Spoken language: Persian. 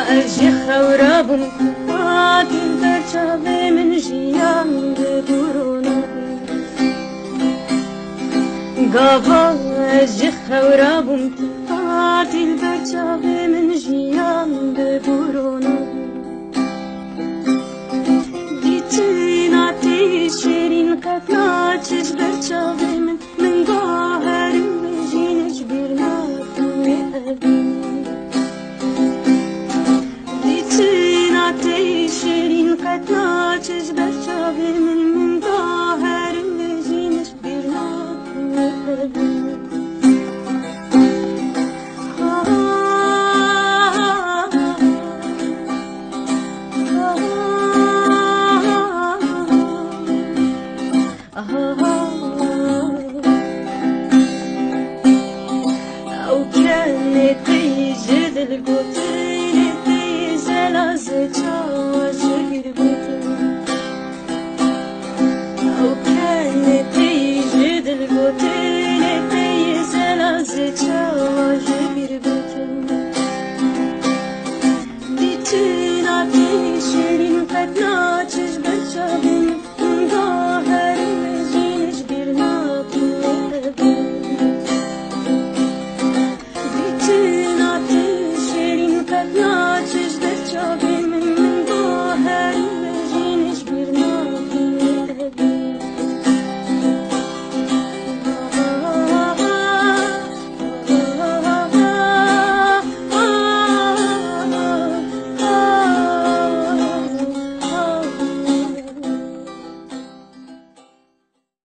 اجی خورابم آدم برچاوه من جیان ببرونه گاوا اجی خورابم آدم برچاوه من جیان ببرونه دیتین آتیش شیرین قطنا چش برچاوه من گاهرم بجینش برناتوی شیرین قطنا چش برچاوه من گاهرم بجینش برناتوی Oh